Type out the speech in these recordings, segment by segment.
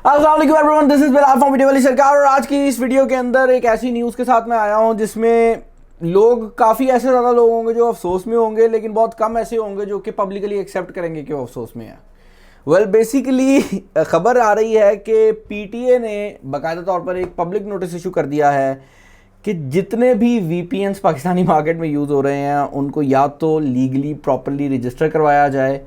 अस्सलाम वालेकुम everyone, this is Bilal from video वाली सरकार। और आज की इस वीडियो के अंदर एक ऐसी न्यूज़ के साथ मैं आया हूं जिसमें लोग काफ़ी ऐसे ज़्यादा लोग होंगे जो अफसोस में होंगे, लेकिन बहुत कम ऐसे होंगे जो कि पब्लिकली एक्सेप्ट करेंगे कि वो अफसोस में है। बेसिकली खबर आ रही है कि पीटीए ने बाकायदा तौर पर एक पब्लिक नोटिस इशू कर दिया है कि जितने भी वीपीएन्स पाकिस्तानी मार्केट में यूज़ हो रहे हैं उनको या तो लीगली प्रॉपरली रजिस्टर करवाया जाए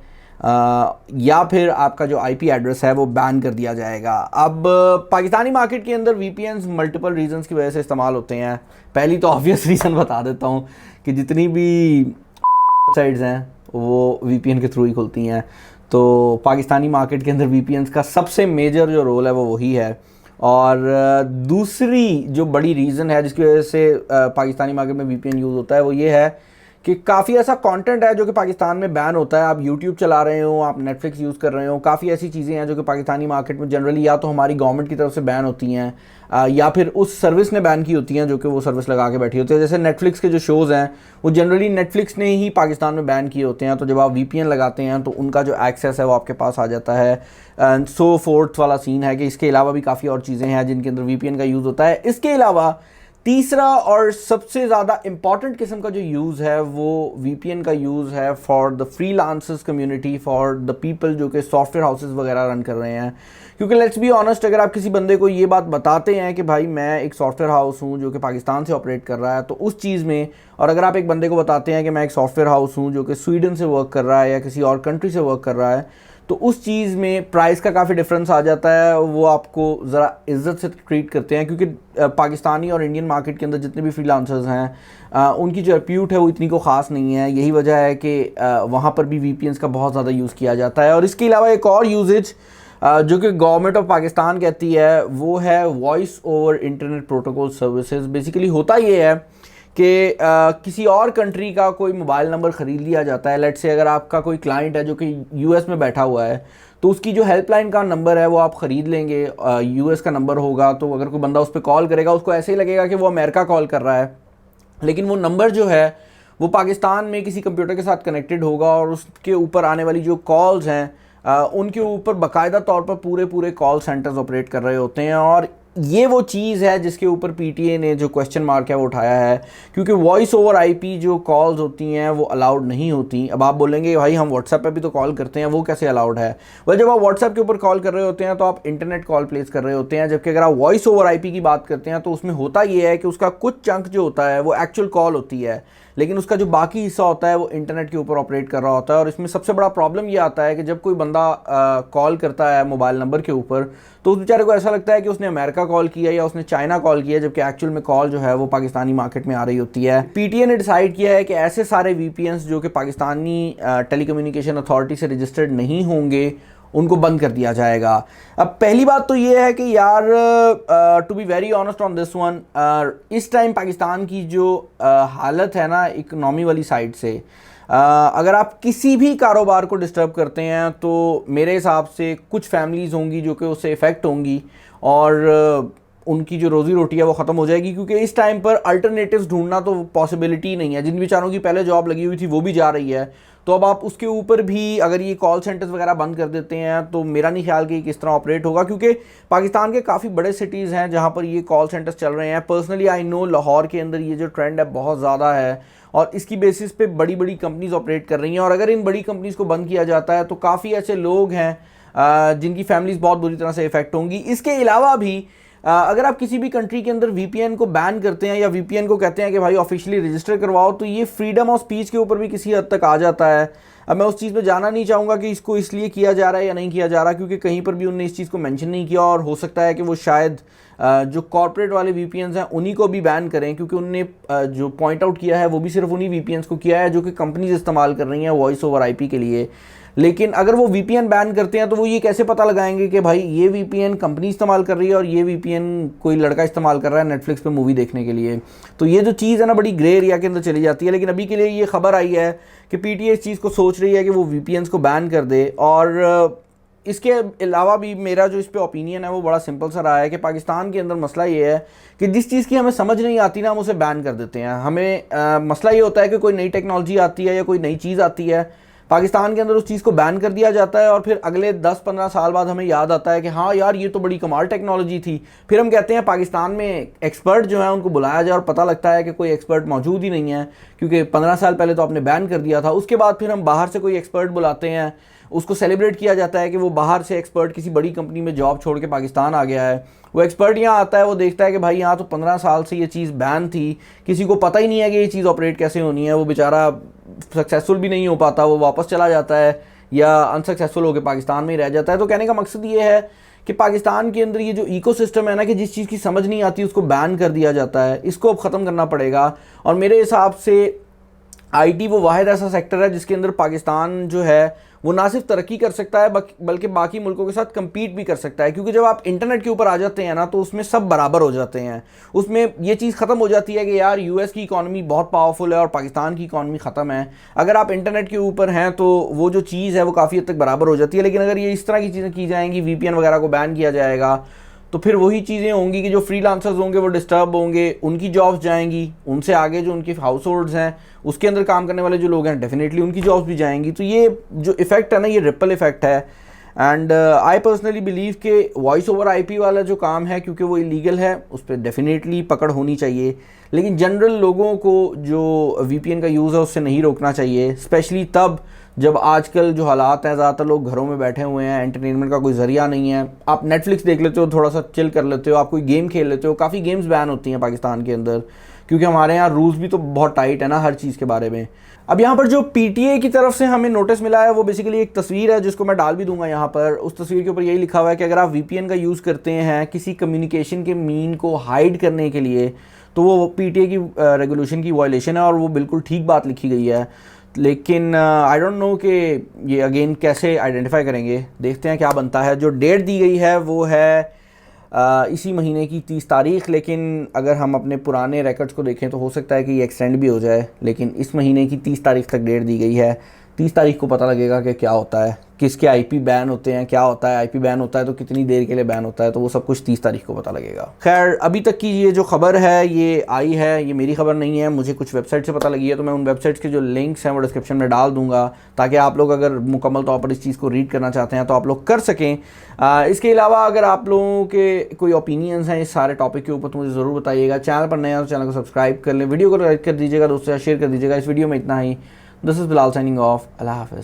या फिर आपका जो आईपी एड्रेस है वो बैन कर दिया जाएगा। अब पाकिस्तानी मार्केट के अंदर वीपीएन्स मल्टीपल रीजंस की वजह से इस्तेमाल होते हैं। पहली तो ऑब्वियस रीज़न बता देता हूँ कि जितनी भी वेबसाइट्स हैं वो वीपीएन के थ्रू ही खुलती हैं, तो पाकिस्तानी मार्केट के अंदर वीपीएन्स का सबसे मेजर जो रोल है वो वही है। और दूसरी जो बड़ी रीज़न है जिसकी वजह से पाकिस्तानी मार्केट में वीपीएन यूज़ होता है वो ये है कि काफ़ी ऐसा कंटेंट है जो कि पाकिस्तान में बैन होता है। आप यूट्यूब चला रहे हो, आप नेटफ्लिक्स यूज़ कर रहे हो, काफ़ी ऐसी चीज़ें हैं जो कि पाकिस्तानी मार्केट में जनरली या तो हमारी गवर्नमेंट की तरफ से बैन होती हैं या फिर उस सर्विस ने बैन की होती हैं जो कि वो सर्विस लगा के बैठी होती है। जैसे नेटफ्लिक्स के जो शोज़ हैं वो जनरली नेटफ्लिक्स ने ही पाकिस्तान में बैन किए होते हैं, तो जब आप वीपीएन लगाते हैं तो उनका जो एक्सेस है वो आपके पास आ जाता है। सो फोर्थ वाला सीन है कि इसके अलावा भी काफ़ी और चीज़ें हैं जिनके अंदर वीपीएन का यूज़ होता है। इसके अलावा तीसरा और सबसे ज़्यादा इम्पॉर्टेंट किस्म का जो यूज़ है वो वीपीएन का यूज़ है for the freelancers community, for the people जो कि सॉफ्टवेयर हाउसेस वगैरह रन कर रहे हैं। क्योंकि लेट्स बी ऑनेस्ट, अगर आप किसी बंदे को ये बात बताते हैं कि भाई मैं एक सॉफ्टवेयर हाउस हूँ जो कि पाकिस्तान से ऑपरेट कर रहा है, तो उस चीज़ में, और अगर आप एक बंदे को बताते हैं कि मैं एक सॉफ्टवेयर हाउस हूँ जो कि स्वीडन से वर्क कर रहा है या किसी और कंट्री से वर्क कर रहा है, तो उस चीज़ में प्राइस का काफ़ी डिफरेंस आ जाता है। वो आपको ज़रा इज्जत से ट्रीट करते हैं क्योंकि पाकिस्तानी और इंडियन मार्केट के अंदर जितने भी फ्रीलांसर्स हैं उनकी जो रेप्यूट है वो इतनी को ख़ास नहीं है। यही वजह है कि वहाँ पर भी वीपीएन्स का बहुत ज़्यादा यूज़ किया जाता है। और इसके अलावा एक और यूजेज जो कि गवर्नमेंट ऑफ पाकिस्तान कहती है वो है voice over internet protocol services. Basically होता ये है कि किसी और कंट्री का कोई मोबाइल नंबर ख़रीद लिया जाता है। लेट्स से अगर आपका कोई क्लाइंट है जो कि यूएस में बैठा हुआ है, तो उसकी जो हेल्पलाइन का नंबर है वो आप ख़रीद लेंगे। यूएस का नंबर होगा तो अगर कोई बंदा उस पर कॉल करेगा उसको ऐसे ही लगेगा कि वो अमेरिका कॉल कर रहा है, लेकिन वो नंबर जो है वो पाकिस्तान में किसी कंप्यूटर के साथ कनेक्टेड होगा और उसके ऊपर आने वाली जो कॉल्स हैं उनके ऊपर बाकायदा तौर पर पूरे पूरे कॉल सेंटर्स ऑपरेट कर रहे होते हैं। और ये वो चीज़ है जिसके ऊपर पीटीए ने जो क्वेश्चन मार्क है वो उठाया है, क्योंकि वॉइस ओवर आईपी जो कॉल्स होती हैं वो अलाउड नहीं होती। अब आप बोलेंगे भाई हम व्हाट्सएप पे भी तो कॉल करते हैं, वो कैसे अलाउड है? वह जब आप व्हाट्सएप के ऊपर कॉल कर रहे होते हैं तो आप इंटरनेट कॉल प्लेस कर रहे होते हैं, जबकि अगर आप वॉइस ओवर आईपी की बात करते हैं तो उसमें होता ये है कि उसका कुछ चंक जो होता है वो एक्चुअल कॉल होती है, लेकिन उसका जो बाकी हिस्सा होता है वो इंटरनेट के ऊपर ऑपरेट कर रहा होता है। और इसमें सबसे बड़ा प्रॉब्लम ये आता है कि जब कोई बंदा कॉल करता है मोबाइल नंबर के ऊपर तो उस बेचारे को ऐसा लगता है कि उसने अमेरिका कॉल किया या उसने चाइना कॉल किया, जबकि एक्चुअल में कॉल जो है वो पाकिस्तानी मार्केट में आ रही होती है। पीटीए ने डिसाइड किया है कि ऐसे सारे वीपीएन्स जो कि पाकिस्तानी टेलीकम्युनिकेशन अथॉरिटी से रजिस्टर्ड नहीं होंगे उनको बंद कर दिया जाएगा। अब पहली बात तो ये है कि यार to be very honest on this one, इस टाइम पाकिस्तान की जो हालत है ना इकनॉमी वाली साइड से, अगर आप किसी भी कारोबार को डिस्टर्ब करते हैं तो मेरे हिसाब से कुछ फैमिलीज़ होंगी जो कि उससे इफ़ेक्ट होंगी और उनकी जो रोज़ी रोटी है वो ख़त्म हो जाएगी। क्योंकि इस टाइम पर अल्टरनेटिव्स ढूंढना तो पॉसिबिलिटी नहीं है। जिन बेचारों की पहले जॉब लगी हुई थी वो भी जा रही है, तो अब आप उसके ऊपर भी अगर ये कॉल सेंटर्स वगैरह बंद कर देते हैं तो मेरा नहीं ख्याल कि किस तरह ऑपरेट होगा। क्योंकि पाकिस्तान के काफ़ी बड़े सिटीज़ हैं जहाँ पर ये कॉल सेंटर्स चल रहे हैं। पर्सनली आई नो लाहौर के अंदर ये जो ट्रेंड है बहुत ज़्यादा है और इसकी बेसिस पे बड़ी बड़ी कंपनीज ऑपरेट कर रही हैं। और अगर इन बड़ी कंपनीज़ को बंद किया जाता है तो काफ़ी ऐसे लोग हैं जिनकी फैमिलीज़ बहुत बुरी तरह से इफ़ेक्ट होंगी। इसके अलावा भी अगर आप किसी भी कंट्री के अंदर वीपीएन को बैन करते हैं या वीपीएन को कहते हैं कि भाई ऑफिशियली रजिस्टर करवाओ, तो ये फ्रीडम ऑफ स्पीच के ऊपर भी किसी हद तक आ जाता है। अब मैं उस चीज़ पे जाना नहीं चाहूँगा कि इसको इसलिए किया जा रहा है या नहीं किया जा रहा, क्योंकि कहीं पर भी उन्होंने इस चीज़ को मेंशन नहीं किया और हो सकता है कि वो शायद जो कॉर्पोरेट वाले वीपीएन्स हैं उन्हीं को भी बैन करें, क्योंकि उनने जो पॉइंट आउट किया है वो भी सिर्फ उन्हीं वीपीएन्स को किया है जो कि कंपनीज इस्तेमाल कर रही हैं वॉइस ओवर आईपी के लिए। लेकिन अगर वो वीपीएन बैन करते हैं तो वो ये कैसे पता लगाएंगे कि भाई ये वीपीएन कंपनी इस्तेमाल कर रही है और ये वीपीएन कोई लड़का इस्तेमाल कर रहा है नेटफ्लिक्स पे मूवी देखने के लिए? तो ये जो चीज़ है ना बड़ी ग्रे एरिया के अंदर चली जाती है। लेकिन अभी के लिए ये खबर आई है कि पीटीए इस चीज़ को सोच रही है कि वो वीपीएन्स को बैन कर दे। और इसके अलावा भी मेरा जो इस पे ओपिनियन है वो बड़ा सिंपल सा रहा है कि पाकिस्तान के अंदर मसला ये है कि जिस चीज़ की हमें समझ नहीं आती ना हम उसे बैन कर देते हैं। हमें मसला ये होता है कि कोई नई टेक्नोलॉजी आती है या कोई नई चीज़ आती है, पाकिस्तान के अंदर उस चीज़ को बैन कर दिया जाता है और फिर अगले 10-15 साल बाद हमें याद आता है कि हाँ यार ये तो बड़ी कमाल टेक्नोलॉजी थी। फिर हम कहते हैं पाकिस्तान में एक्सपर्ट जो है उनको बुलाया जाए और पता लगता है कि कोई एक्सपर्ट मौजूद ही नहीं है, क्योंकि 15 साल पहले तो आपने बैन कर दिया था। उसके बाद फिर हम बाहर से कोई एक्सपर्ट बुलाते हैं, उसको सेलिब्रेट किया जाता है कि वो बाहर से एक्सपर्ट किसी बड़ी कंपनी में जॉब छोड़ के पाकिस्तान आ गया है। वो एक्सपर्ट यहाँ आता है, वो देखता है कि भाई यहाँ तो 15 साल से ये चीज़ बैन थी, किसी को पता ही नहीं है कि ये चीज़ ऑपरेट कैसे होनी है। वो बेचारा सक्सेसफुल भी नहीं हो पाता, वो वापस चला जाता है या अनसक्सेसफुल होकर पाकिस्तान में ही रह जाता है। तो कहने का मकसद ये है कि पाकिस्तान के अंदर ये जो इकोसिस्टम है ना, कि जिस चीज़ की समझ नहीं आती उसको बैन कर दिया जाता है, इसको अब ख़त्म करना पड़ेगा। और मेरे हिसाब से आईटी वो वाहिद ऐसा सेक्टर है जिसके अंदर पाकिस्तान जो है वो ना सिर्फ तरक्की कर सकता है बल्कि बाकी मुल्कों के साथ कम्पीट भी कर सकता है। क्योंकि जब आप इंटरनेट के ऊपर आ जाते हैं ना, तो उसमें सब बराबर हो जाते हैं। उसमें ये चीज़ ख़त्म हो जाती है कि यार यूएस की इकॉनमी बहुत पावरफुल है और पाकिस्तान की इकॉनमी ख़त्म है। अगर आप इंटरनेट के ऊपर हैं तो वो जो चीज़ है वो काफ़ी हद तक बराबर हो जाती है। लेकिन अगर ये इस तरह की चीज़ें की जाएंगी, वीपीएन वगैरह को बैन किया जाएगा, तो फिर वही चीज़ें होंगी कि जो फ्रीलांसर्स होंगे वो डिस्टर्ब होंगे, उनकी जॉब्स जाएंगी, उनसे आगे जो उनके हाउस होल्ड्स हैं उसके अंदर काम करने वाले जो लोग हैं डेफिनेटली उनकी जॉब्स भी जाएंगी। तो ये जो इफ़ेक्ट है ना, ये रिपल इफ़ेक्ट है। एंड आई पर्सनली बिलीव कि वॉइस ओवर आईपी वाला जो काम है, क्योंकि वो इलीगल है, उस पर डेफिनेटली पकड़ होनी चाहिए। लेकिन जनरल लोगों को जो वीपीएन का यूज़ है उससे नहीं रोकना चाहिए, स्पेशली तब जब आजकल जो हालात हैं, ज़्यादातर लोग घरों में बैठे हुए हैं, एंटरटेनमेंट का कोई ज़रिया नहीं है। आप नेटफ्लिक्स देख लेते हो, थोड़ा सा चिल कर लेते हो, आप कोई गेम खेल लेते हो। काफ़ी गेम्स बैन होती हैं पाकिस्तान के अंदर, क्योंकि हमारे यहाँ रूल्स भी तो बहुत टाइट है ना हर चीज़ के बारे में। अब यहाँ पर जो पीटीए की तरफ से हमें नोटिस मिला है वो बेसिकली एक तस्वीर है, जिसको मैं डाल भी दूंगा यहाँ पर। उस तस्वीर के ऊपर यही लिखा हुआ है कि अगर आप वीपीएन का यूज़ करते हैं किसी कम्युनिकेशन के मीन को हाइड करने के लिए, तो वो पीटीए की रेगुलेशन की वायलेशन है और वो बिल्कुल ठीक बात लिखी गई है। लेकिन आई डोंट नो कि ये अगेन कैसे आइडेंटिफाई करेंगे, देखते हैं क्या बनता है। जो डेट दी गई है वो है इसी महीने की 30 तारीख, लेकिन अगर हम अपने पुराने रिकॉर्ड्स को देखें तो हो सकता है कि ये एक्सटेंड भी हो जाए। लेकिन इस महीने की 30 तारीख तक डेट दी गई है। 30 तारीख को पता लगेगा कि क्या होता है, किसके आईपी बैन होते हैं, क्या होता है, आईपी बैन होता है तो कितनी देर के लिए बैन होता है, तो वो सब कुछ 30 तारीख को पता लगेगा। खैर अभी तक की ये जो खबर है ये आई है, ये मेरी खबर नहीं है, मुझे कुछ वेबसाइट से पता लगी है। तो मैं उन वेबसाइट्स के जो लिंक्स हैं वो डिस्क्रिप्शन में डाल दूंगा, ताकि आप लोग अगर मुकम्मल तौर पर इस चीज़ को रीड करना चाहते हैं तो आप लोग कर सकें। इसके अलावा अगर आप लोगों के कोई ओपिनियंस हैं इस सारे टॉपिक के ऊपर तो मुझे ज़रूर बताइएगा। चैनल पर नया तो चैनल को सब्सक्राइब कर लें, वीडियो को लाइक कर दीजिएगा, दोस्तों शेयर कर दीजिएगा। इस वीडियो में इतना ही। This is Bilal signing off. अल्लाह हाफ़िज़।